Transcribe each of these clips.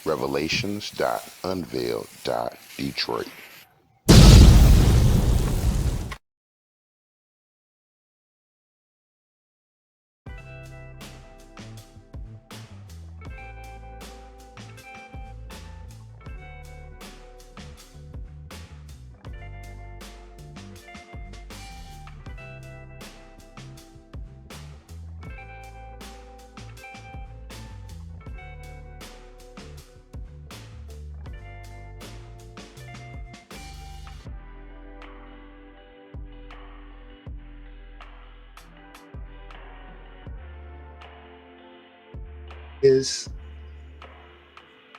Revelations.Unveiled.Detroit. Is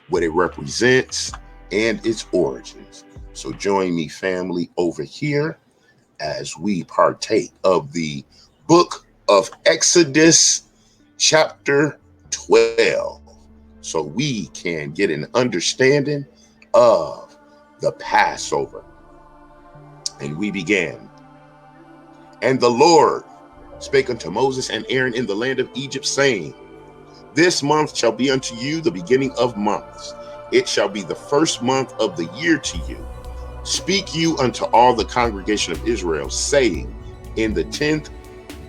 what it represents and its origins. So join me, family, over here as we partake of the book of Exodus, chapter 12, so we can get an understanding of the Passover. And we began. And the Lord spake unto Moses and Aaron in the land of Egypt, saying, This month shall be unto you the beginning of months. It shall be the first month of the year to you. Speak you unto all the congregation of Israel, saying, In the 10th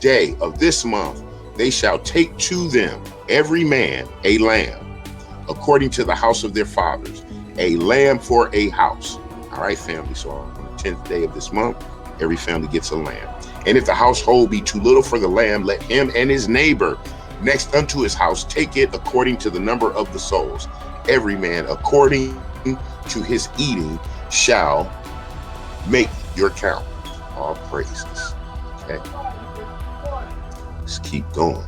day of this month they shall take to them every man a lamb, according to the house of their fathers, a lamb for a house. All right, family. So on the 10th day of this month, every family gets a lamb. And if the household be too little for the lamb, let him and his neighbor next unto his house take it according to the number of the souls. Every man according to his eating shall make your count. All praises. Okay. Let's keep going.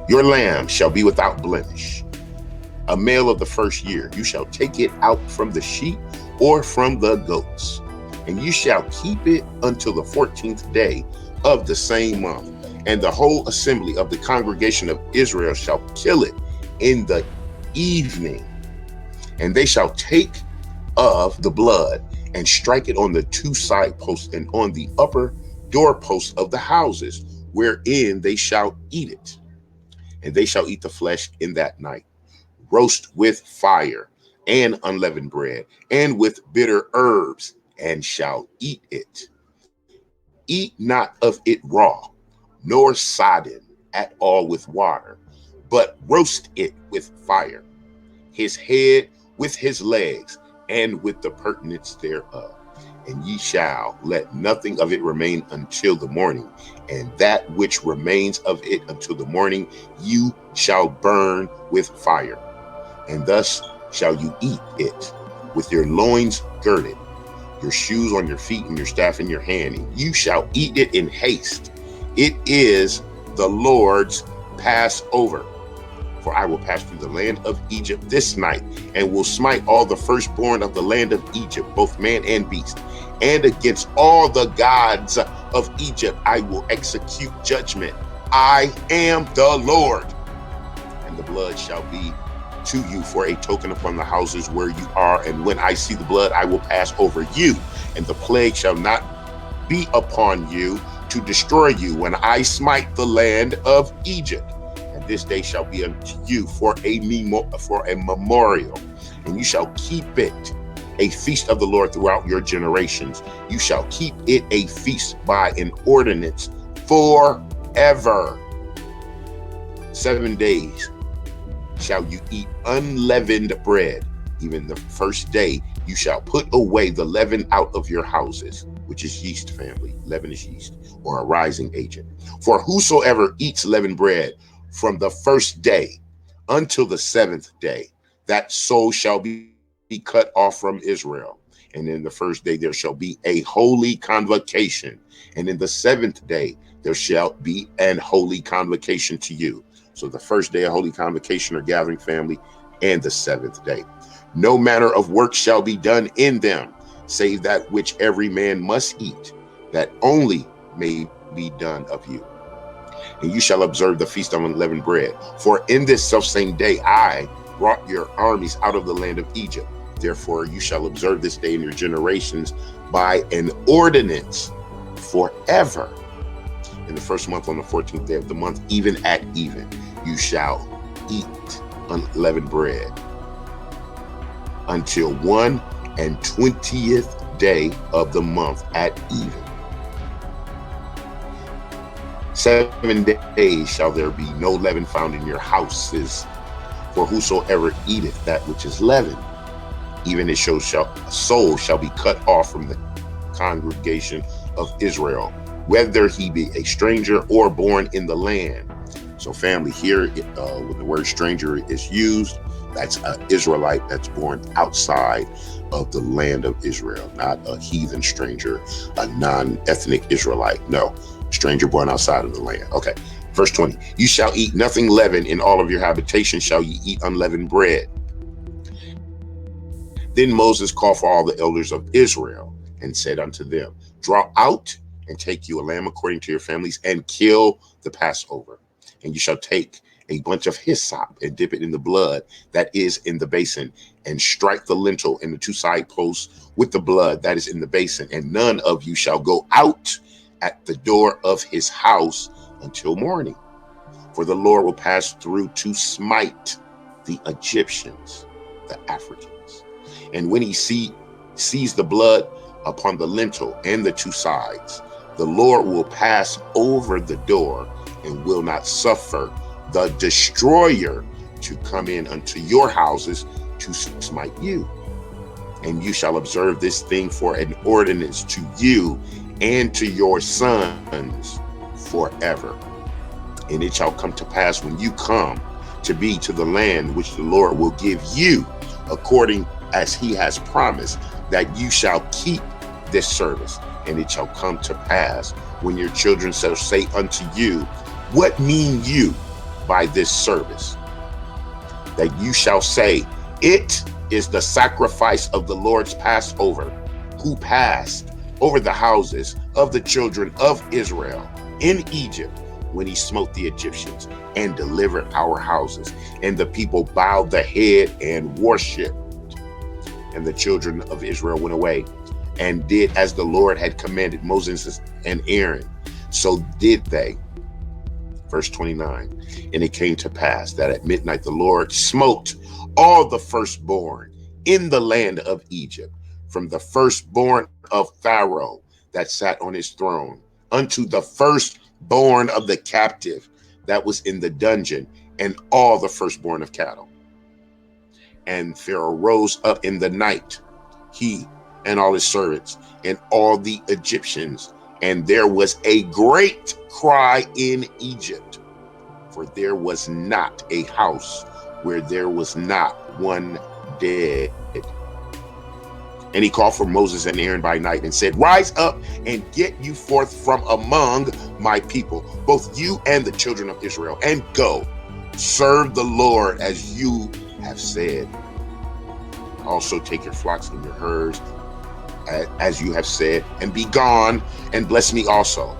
Your lamb shall be without blemish, a male of the first year. You shall take it out from the sheep or from the goats, and you shall keep it until the 14th day of the same month. And the whole assembly of the congregation of Israel shall kill it in the evening. And they shall take of the blood and strike it on the two side posts and on the upper doorposts of the houses, wherein they shall eat it. And they shall eat the flesh in that night, roast with fire and unleavened bread, and with bitter herbs, and shall eat it. Eat not of it raw, nor sodden at all with water, but roast it with fire, his head with his legs, and with the purtenance thereof. And ye shall let nothing of it remain until the morning, and that which remains of it until the morning you shall burn with fire. And thus shall you eat it, with your loins girded, your shoes on your feet, and your staff in your hand, and you shall eat it in haste. It is the Lord's Passover. For I will pass through the land of Egypt this night, and will smite all the firstborn of the land of Egypt, both man and beast. And against all the gods of Egypt I will execute judgment. I am the Lord. And the blood shall be to you for a token upon the houses where you are. And when I see the blood, I will pass over you, and the plague shall not be upon you to destroy you when I smite the land of Egypt. And this day shall be unto you for a memorial, and you shall keep it a feast of the Lord throughout your generations. You shall keep it a feast by an ordinance forever. 7 days shall you eat unleavened bread. Even the first day you shall put away the leaven out of your houses, which is yeast, family. Leaven is yeast, or a rising agent. For whosoever eats leavened bread from the first day until the 7th day, that soul shall be cut off from Israel. And in the first day there shall be a holy convocation, and in the 7th day there shall be an holy convocation to you. So the first day of holy convocation or gathering, family, and the 7th day. No manner of work shall be done in them, save that which every man must eat, that only may be done of you. And you shall observe the feast of unleavened bread. For in this selfsame day I brought your armies out of the land of Egypt. Therefore you shall observe this day in your generations by an ordinance forever. In the first month, on the 14th day of the month, even at even, you shall eat unleavened bread. until 1/20th day of the month at even. 7 days shall there be no leaven found in your houses, for whosoever eateth that which is leavened, even his soul shall be cut off from the congregation of Israel, whether he be a stranger or born in the land. So family, here when the word stranger is used, that's an Israelite that's born outside of the land of Israel, not a heathen stranger, a non-ethnic Israelite. No, stranger born outside of the land. Okay, verse 20, you shall eat nothing leavened. In all of your habitations shall ye eat unleavened bread. Then Moses called for all the elders of Israel and said unto them, draw out and take you a lamb according to your families, and kill the Passover. And you shall take a bunch of hyssop and dip it in the blood that is in the basin, and strike the lintel and the 2 side posts with the blood that is in the basin. And none of you shall go out at the door of his house until morning. For the Lord will pass through to smite the Egyptians, the Africans. And when he sees the blood upon the lintel and the 2 sides, the Lord will pass over the door and will not suffer the destroyer to come in unto your houses to smite you. And you shall observe this thing for an ordinance to you and to your sons forever. And it shall come to pass when you come to be to the land which the Lord will give you, according as he has promised, that you shall keep this service. And it shall come to pass when your children shall say unto you, what mean you by this service? That you shall say, it is the sacrifice of the Lord's Passover, who passed over the houses of the children of Israel in Egypt, when he smote the Egyptians and delivered our houses. And the people bowed the head and worshiped. And the children of Israel went away and did as the Lord had commanded Moses and Aaron. So did they. Verse 29, and it came to pass that at midnight the Lord smote all the firstborn in the land of Egypt, from the firstborn of Pharaoh that sat on his throne, unto the firstborn of the captive that was in the dungeon, and all the firstborn of cattle. And Pharaoh rose up in the night, he and all his servants, and all the Egyptians, and there was a great cry in Egypt, for there was not a house where there was not one dead. And he called for Moses and Aaron by night and said, rise up and get you forth from among my people, both you and the children of Israel, and go serve the Lord as you have said. Also take your flocks and your herds as you have said, and be gone, and bless me also.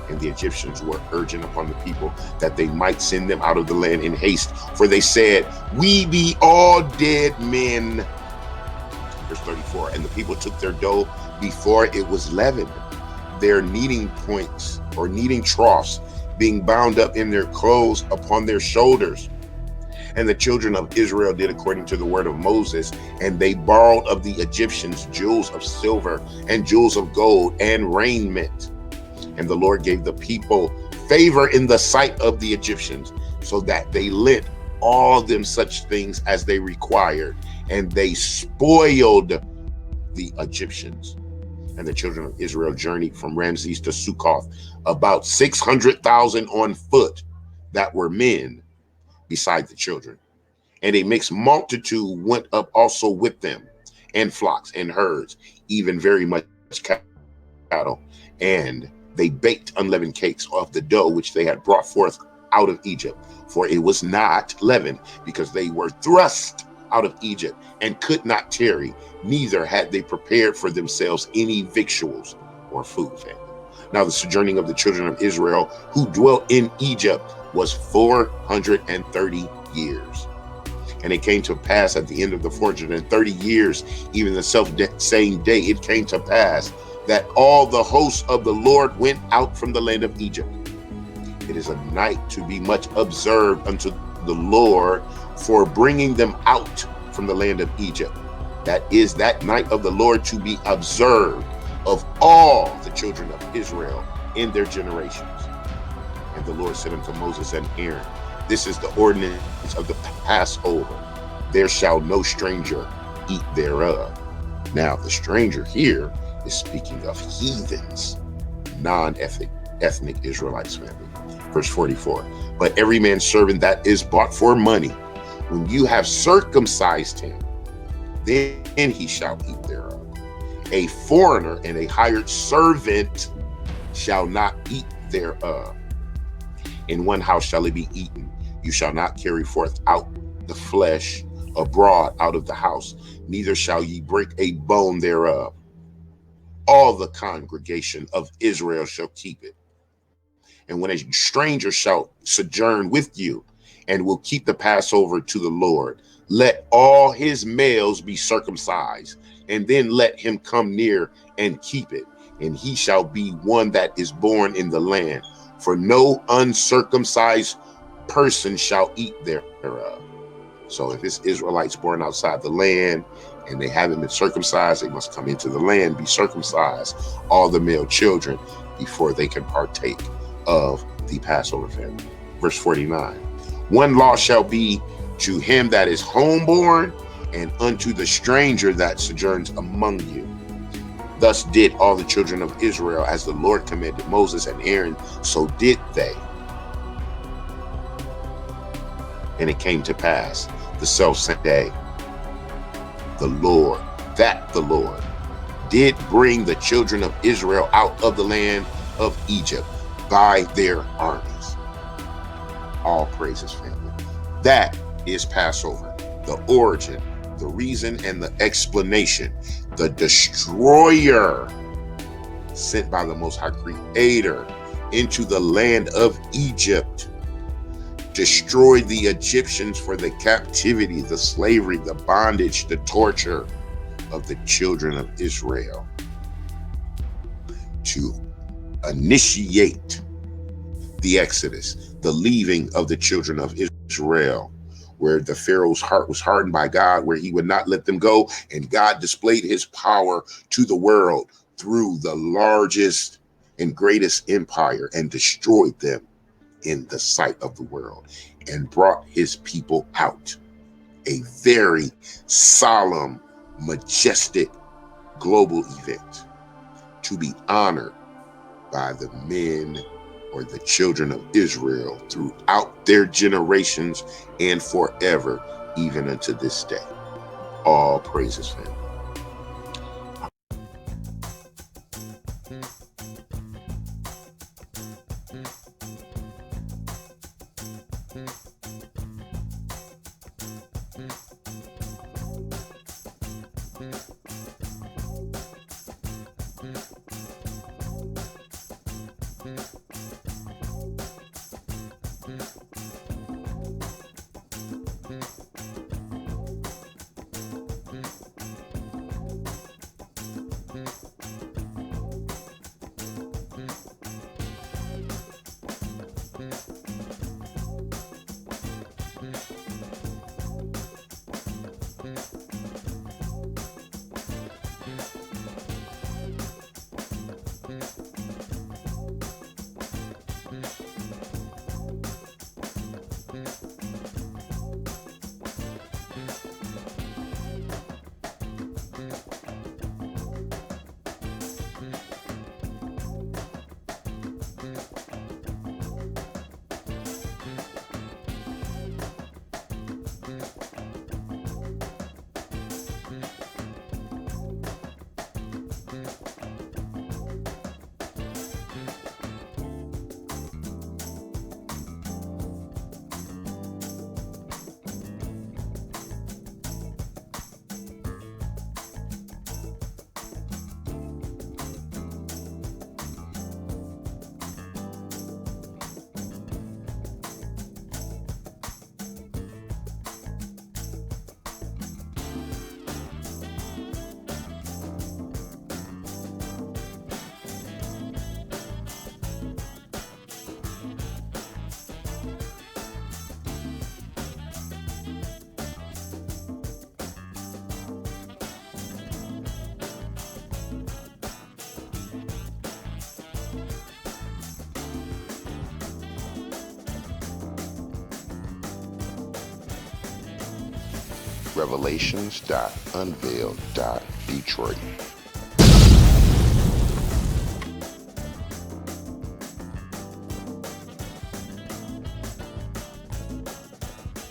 And the Egyptians were urgent upon the people that they might send them out of the land in haste, for they said, we be all dead men. Verse 34, and the people took their dough before it was leavened, their kneading points or kneading troughs being bound up in their clothes upon their shoulders. And the children of Israel did according to the word of Moses, and they borrowed of the Egyptians jewels of silver and jewels of gold and raiment. And the Lord gave the people favor in the sight of the Egyptians, so that they lent all them such things as they required, and they spoiled the Egyptians. And the children of Israel journeyed from Ramses to Succoth, about 600,000 on foot that were men, beside the children. And a mixed multitude went up also with them, and flocks and herds, even very much cattle. And they baked unleavened cakes of the dough which they had brought forth out of Egypt, for it was not leavened, because they were thrust out of Egypt and could not tarry, neither had they prepared for themselves any victuals or food. Now the sojourning of the children of Israel who dwelt in Egypt was 430 years. And it came to pass at the end of the 430 years, even the same day, it came to pass that all the hosts of the Lord went out from the land of Egypt. It is a night to be much observed unto the Lord for bringing them out from the land of Egypt. That is that night of the Lord to be observed of all the children of Israel in their generations. And the Lord said unto Moses and Aaron, this is the ordinance of the Passover. There shall no stranger eat thereof. Now, the stranger here is speaking of heathens, non-ethnic Israelites, family. Verse 44, but every man's servant that is bought for money, when you have circumcised him, then he shall eat thereof. A foreigner and a hired servant shall not eat thereof. In one house shall it be eaten. You shall not carry forth out the flesh abroad out of the house, neither shall ye break a bone thereof. All the congregation of Israel shall keep it. And when a stranger shall sojourn with you, and will keep the Passover to the Lord, let all his males be circumcised, and then let him come near and keep it. And he shall be one that is born in the land. For no uncircumcised person shall eat thereof. So if it's Israelites born outside the land and they haven't been circumcised, they must come into the land, be circumcised, all the male children, before they can partake of the Passover family. Verse 49, one law shall be to him that is homeborn and unto the stranger that sojourns among you. Thus did all the children of Israel as the Lord commanded Moses and Aaron, so did they. And it came to pass the selfsame day, the Lord did bring the children of Israel out of the land of Egypt by their armies. All praises, family. That is Passover, the origin, the reason, and the explanation. The destroyer sent by the Most High Creator into the land of Egypt, destroyed the Egyptians for the captivity, the slavery, the bondage, the torture of the children of Israel, to initiate the Exodus, the leaving of the children of Israel, where the Pharaoh's heart was hardened by God, where he would not let them go, and God displayed his power to the world through the largest and greatest empire and destroyed them in the sight of the world and brought his people out. A very solemn, majestic global event to be honored by the men or the children of Israel throughout their generations and forever, even unto this day. All praises, family. Revelations.Unveiled.Detroit.